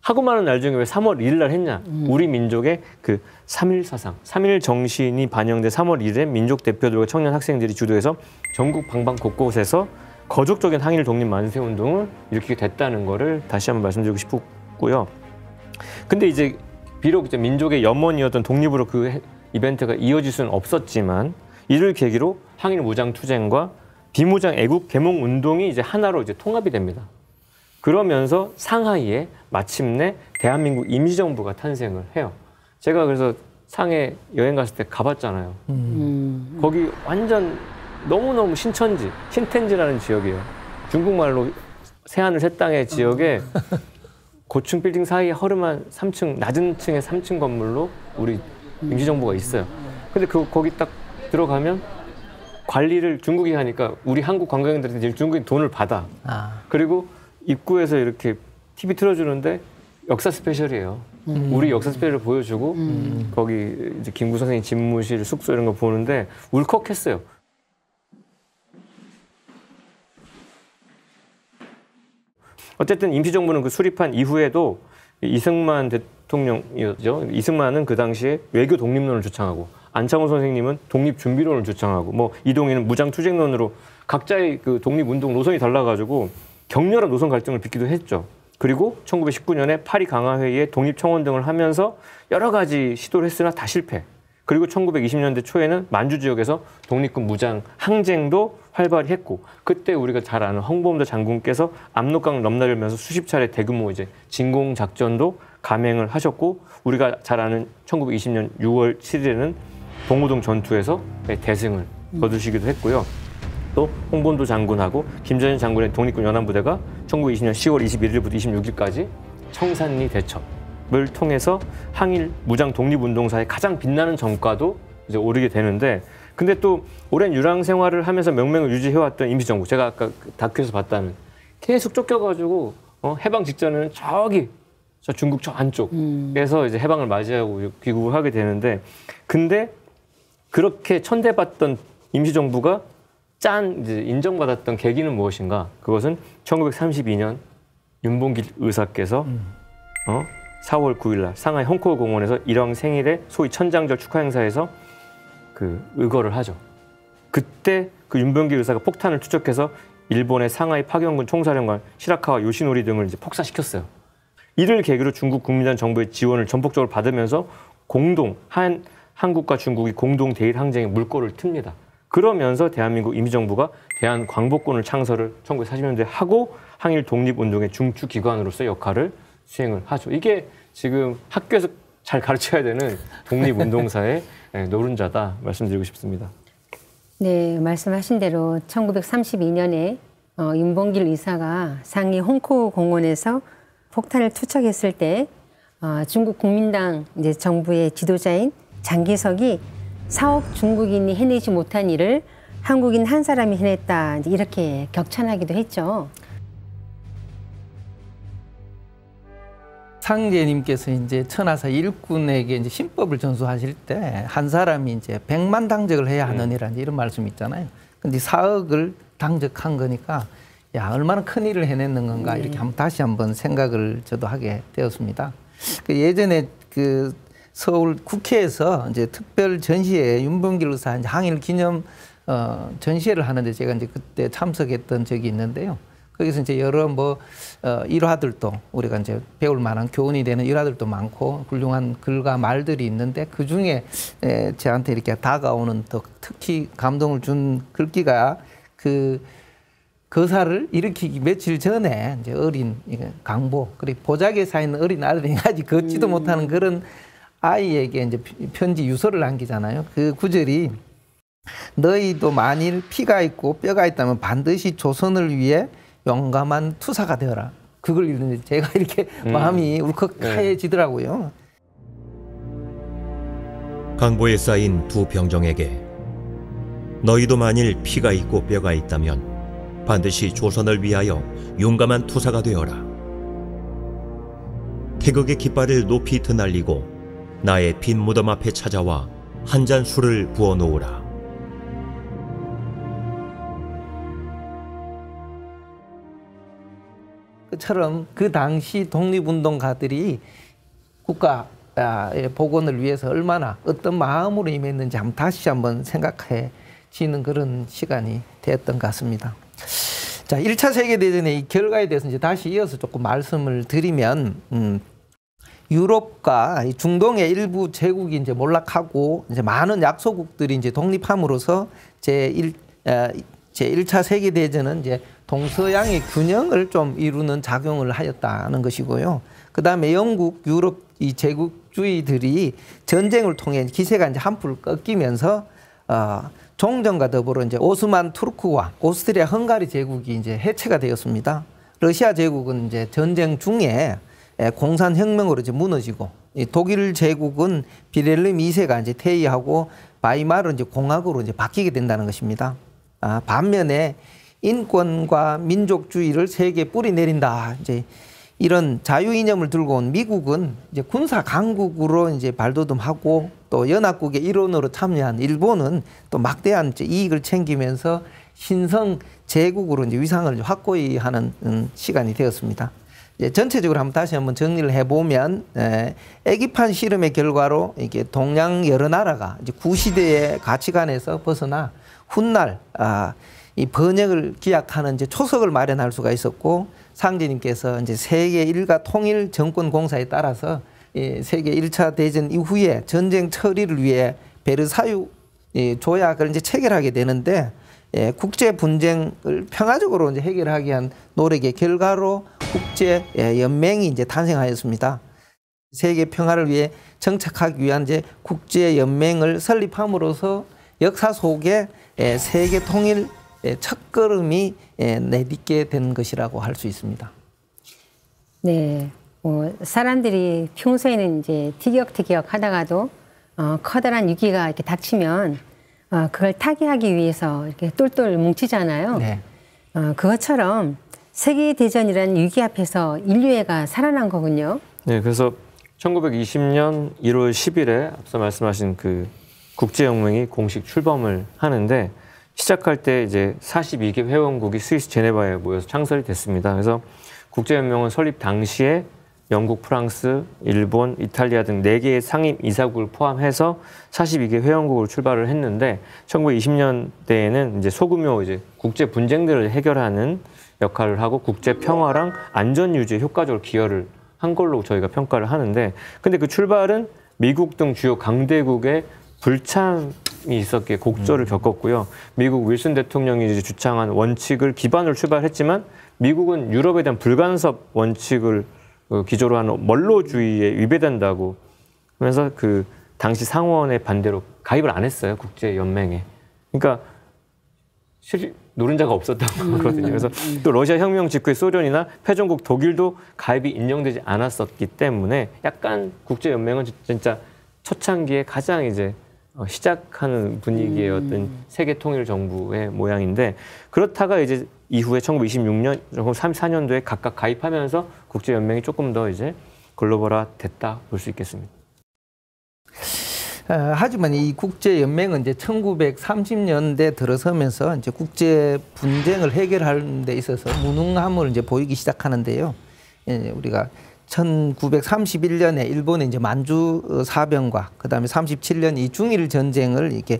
하고 많은 날 중에 왜 3월 1일 날 했냐? 우리 민족의 그 3.1 사상, 3.1 정신이 반영된 3월 1일에 민족 대표들과 청년 학생들이 주도해서 전국 방방 곳곳에서 거족적인 항일 독립 만세 운동을 일으키게 됐다는 거를 다시 한번 말씀드리고 싶고요. 근데 이제 비록 이제 민족의 염원이었던 독립으로 그 이벤트가 이어질 수는 없었지만, 이를 계기로 항일 무장 투쟁과 비무장 애국 계몽 운동이 이제 하나로 이제 통합이 됩니다. 그러면서 상하이에 마침내 대한민국 임시정부가 탄생을 해요. 제가 그래서 상해 여행 갔을 때 가봤잖아요. 거기 완전 너무너무 신천지, 신텐지라는 지역이에요. 중국말로 새하늘 새 땅의 지역에 고층 빌딩 사이에 허름한 3층, 낮은 층의 3층 건물로 우리 임시정부가 있어요. 근데 거기 딱 들어가면 관리를 중국이 하니까 우리 한국 관광객들한테 중국이 돈을 받아. 그리고 입구에서 이렇게 TV 틀어주는데 역사 스페셜이에요. 우리 역사 스페를 보여주고 거기 이제 김구 선생님 집무실, 숙소 이런 거 보는데 울컥했어요. 어쨌든 임시정부는 그 수립한 이후에도 이승만 대통령이었죠. 이승만은 그 당시에 외교 독립론을 주창하고 안창호 선생님은 독립준비론을 주창하고 뭐 이동희는 무장투쟁론으로 각자의 그 독립운동 노선이 달라가지고 격렬한 노선 갈등을 빚기도 했죠. 그리고 1919년에 파리 강화회의에 독립청원 등을 하면서 여러 가지 시도를 했으나 다 실패. 그리고 1920년대 초에는 만주 지역에서 독립군 무장 항쟁도 활발히 했고 그때 우리가 잘 아는 홍범도 장군께서 압록강 넘나들면서 수십 차례 대규모 이제 진공 작전도 감행을 하셨고 우리가 잘 아는 1920년 6월 7일에는 봉오동 전투에서 대승을 거두시기도 했고요. 또 홍범도 장군하고 김전일 장군의 독립군 연합부대가 1920년 10월 21일부터 26일까지 청산리 대첩을 통해서 항일 무장 독립운동사의 가장 빛나는 전과도 이제 오르게 되는데 근데 또 오랜 유랑 생활을 하면서 명맥을 유지해왔던 임시정부 제가 아까 다큐에서 봤다는 계속 쫓겨가지고 해방 직전에는 저기 저 중국 저 안쪽에서 이제 해방을 맞이하고 귀국을 하게 되는데 근데 그렇게 천대받던 임시정부가 이제 인정받았던 계기는 무엇인가? 그것은 1932년 윤봉길 의사께서 4월 9일 날 상하이 홍코 공원에서 일왕 생일에 소위 천장절 축하 행사에서 그 의거를 하죠. 그때 그 윤봉길 의사가 폭탄을 투척해서 일본의 상하이 파견군 총사령관 시라카와 요시노리 등을 이제 폭사시켰어요. 이를 계기로 중국 국민당 정부의 지원을 전폭적으로 받으면서 한국과 중국이 공동 대일 항쟁에 물꼬를 틉니다. 그러면서 대한민국 임시정부가 대한광복군을 창설을 1940년대에 하고 항일 독립운동의 중추 기관으로서의 역할을 수행을 하죠. 이게 지금 학교에서 잘 가르쳐야 되는 독립운동사의 노른자다 말씀드리고 싶습니다. 네, 말씀하신 대로 1932년에 윤봉길 의사가 상해 홍코 공원에서 폭탄을 투척했을 때 중국 국민당 이제 정부의 지도자인 장기석이 4억 중국인이 해내지 못한 일을 한국인 한 사람이 해냈다 이렇게 격찬하기도 했죠. 상제님께서 이제 천하사 일꾼에게 이제 신법을 전수하실 때 한 사람이 이제 100만 당적을 해야 하느니라는 이런 말씀 있잖아요. 근데 4억을 당적한 거니까 야 얼마나 큰 일을 해냈는 건가 이렇게 다시 한번 생각을 저도 하게 되었습니다. 그 예전에 그 서울 국회에서 이제 특별 전시회 윤봉길 의사 항일 기념 전시회를 하는데 제가 이제 그때 참석했던 적이 있는데요. 거기서 이제 여러 일화들도 우리가 이제 배울 만한 교훈이 되는 일화들도 많고 훌륭한 글과 말들이 있는데 그 중에 저한테 이렇게 다가오는 또 특히 감동을 준 글귀가 그 거사를 일으키기 며칠 전에 이제 어린 강보 그리고 보자기에 사 있는 어린 아들이 아직 걷지도 못하는 그런 아이에게 이제 편지 유서를 남기잖아요. 그 구절이 너희도 만일 피가 있고 뼈가 있다면 반드시 조선을 위해 용감한 투사가 되어라. 그걸 읽는데 제가 이렇게 마음이 울컥하여지더라고요. 강보에 쌓인 두 병정에게 너희도 만일 피가 있고 뼈가 있다면 반드시 조선을 위하여 용감한 투사가 되어라. 태극의 깃발을 높이 드날리고 나의 빈 무덤 앞에 찾아와 한 잔 술을 부어 놓으라. 그처럼 그 당시 독립운동가들이 국가의 복원을 위해서 얼마나 어떤 마음으로 임했는지 다시 한번 생각해지는 그런 시간이 되었던 것 같습니다. 자, 1차 세계대전의 이 결과에 대해서 이제 다시 이어서 조금 말씀을 드리면 유럽과 중동의 일부 제국이 이제 몰락하고 이제 많은 약소국들이 이제 독립함으로써 제1차 세계대전은 이제 동서양의 균형을 좀 이루는 작용을 하였다는 것이고요. 그 다음에 영국, 유럽 이 제국주의들이 전쟁을 통해 기세가 이제 한풀 꺾이면서 종전과 더불어 이제 오스만 투르크와 오스트리아 헝가리 제국이 이제 해체가 되었습니다. 러시아 제국은 이제 전쟁 중에 공산혁명으로 이제 무너지고 이 독일 제국은 비렐름 2세가 이제 퇴위하고 바이마르 이제 공화국으로 이제 바뀌게 된다는 것입니다. 반면에 인권과 민족주의를 세계에 뿌리 내린다. 이제 이런 자유 이념을 들고 온 미국은 이제 군사 강국으로 이제 발돋움하고 또 연합국의 일원으로 참여한 일본은 또 막대한 이제 이익을 챙기면서 신성 제국으로 이제 위상을 확고히 하는 시간이 되었습니다. 이제 전체적으로 다시 한번 정리를 해보면 애기판 씨름의 결과로 이게 동양 여러 나라가 이제 구시대의 가치관에서 벗어나 훗날 이 번영을 기약하는 이제 초석을 마련할 수가 있었고, 상제님께서 이제 세계 일가 통일 정권 공사에 따라서 세계 1차 대전 이후에 전쟁 처리를 위해 베르사유 조약을 이제 체결하게 되는데, 국제 분쟁을 평화적으로 이제 해결하기 위한 노력의 결과로 국제 연맹이 이제 탄생하였습니다. 세계 평화를 위해 정착하기 위한 이제 국제 연맹을 설립함으로써 역사 속에 세계 통일 첫걸음이 내딛게 된 것이라고 할 수 있습니다. 네, 사람들이 평소에는 이제 티격태격 하다가도 커다란 위기가 이렇게 닥치면 그걸 타개하기 위해서 이렇게 똘똘 뭉치잖아요. 네. 그것처럼 세계대전이라는 위기 앞에서 인류애가 살아난 거군요. 네, 그래서 1920년 1월 10일에 앞서 말씀하신 그 국제연맹이 공식 출범을 하는데, 시작할 때 이제 42개 회원국이 스위스 제네바에 모여서 창설이 됐습니다. 그래서 국제연맹은 설립 당시에 영국, 프랑스, 일본, 이탈리아 등 4개의 상임 이사국을 포함해서 42개 회원국으로 출발을 했는데, 1920년대에는 이제 소규모 이제 국제 분쟁들을 해결하는 역할을 하고 국제 평화랑 안전 유지에 효과적으로 기여를 한 걸로 저희가 평가를 하는데, 근데 그 출발은 미국 등 주요 강대국의 불참이 있었기에 곡절을 겪었고요. 미국 윌슨 대통령이 이제 주창한 원칙을 기반으로 출발했지만, 미국은 유럽에 대한 불간섭 원칙을 기조로 하는 원로주의에 위배된다고 하면서 그 당시 상원의 반대로 가입을 안 했어요, 국제연맹에. 그러니까 노른자가 없었던 거거든요. 그래서 또 러시아 혁명 직후의 소련이나 패전국 독일도 가입이 인정되지 않았었기 때문에 약간 국제연맹은 진짜 초창기에 가장 이제 시작하는 분위기의 어떤 세계 통일 정부의 모양인데, 그렇다가 이제 이후에 1926년, 1934년도에 각각 가입하면서 국제연맹이 조금 더 이제 글로벌화 됐다 볼 수 있겠습니다. 하지만 이 국제연맹은 이제 1930년대 들어서면서 이제 국제 분쟁을 해결하는 데 있어서 무능함을 이제 보이기 시작하는데요. 우리가 1931년에 일본의 이제 만주 사병과 그다음에 37년 이 중일 전쟁을 이렇게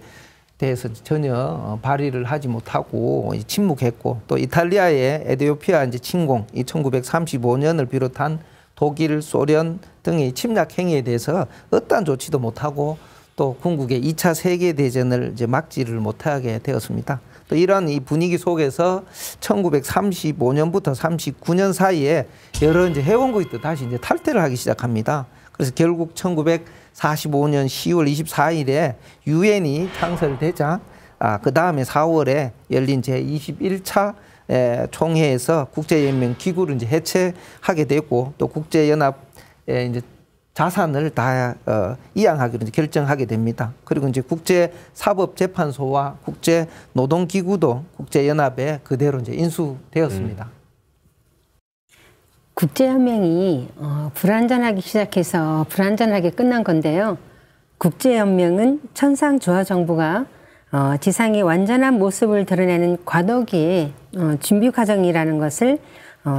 대해서 전혀 발의를 하지 못하고 침묵했고, 또 이탈리아의 에티오피아 이제 침공, 이 1935년을 비롯한 독일, 소련 등의 침략 행위에 대해서 어떠한 조치도 못하고, 또 궁극의 2차 세계대전을 이제 막지를 못하게 되었습니다. 또 이런 이 분위기 속에서 1935년부터 39년 사이에 여러 이제 회원국이 또 다시 이제 탈퇴를 하기 시작합니다. 그래서 결국 1945년 10월 24일에 유엔이 창설되자 그 다음에 4월에 열린 제21차 총회에서 국제연맹 기구를 이제 해체하게 됐고, 또 국제연합의 이제 자산을 다 이양하기로 결정하게 됩니다. 그리고 이제 국제사법재판소와 국제노동기구도 국제연합에 그대로 이제 인수되었습니다. 국제연맹이 불완전하기 시작해서 불완전하게 끝난 건데요. 국제연맹은 천상조화 정부가 지상의 완전한 모습을 드러내는 과도기의 준비 과정이라는 것을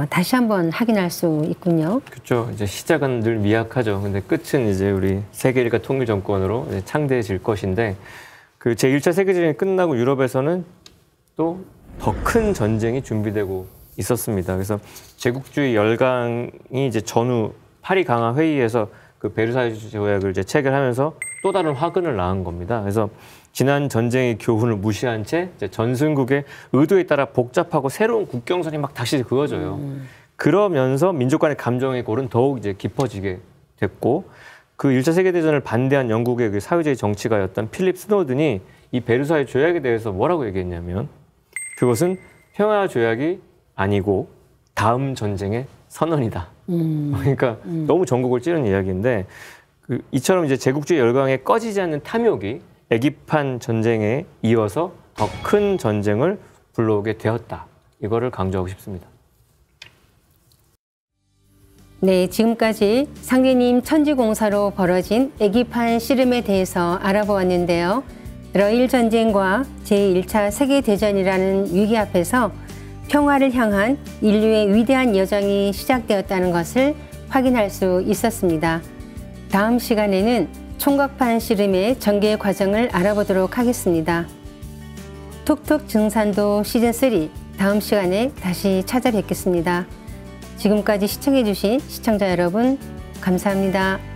다시 한번 확인할 수 있군요. 그렇죠. 이제 시작은 늘 미약하죠. 근데 끝은 이제 우리 세계 일가 통일 정권으로 이제 창대해질 것인데, 그 제1차 세계대전이 끝나고 유럽에서는 또 더 큰 전쟁이 준비되고 있었습니다. 그래서 제국주의 열강이 이제 전후 파리 강화 회의에서 그 베르사유 조약을 이제 체결하면서 또 다른 화근을 낳은 겁니다. 그래서 지난 전쟁의 교훈을 무시한 채 이제 전승국의 의도에 따라 복잡하고 새로운 국경선이 막 다시 그어져요. 그러면서 민족 간의 감정의 골은 더욱 이제 깊어지게 됐고, 그 1차 세계대전을 반대한 영국의 그 사회주의 정치가였던 필립 스노든이 이 베르사유 조약에 대해서 뭐라고 얘기했냐면, 그것은 평화 조약이 아니고 다음 전쟁의 선언이다. 그러니까 너무 전국을 찌르는 이야기인데, 이처럼 이제 제국주의 열강에 꺼지지 않는 탐욕이 애기판 전쟁에 이어서 더 큰 전쟁을 불러오게 되었다. 이거를 강조하고 싶습니다. 네, 지금까지 상계님 천지공사로 벌어진 애기판 씨름에 대해서 알아보았는데요. 러일 전쟁과 제1차 세계대전이라는 위기 앞에서 평화를 향한 인류의 위대한 여정이 시작되었다는 것을 확인할 수 있었습니다. 다음 시간에는 총각판 씨름의 전개 과정을 알아보도록 하겠습니다. 툭툭 증산도 시즌3 다음 시간에 다시 찾아뵙겠습니다. 지금까지 시청해주신 시청자 여러분 감사합니다.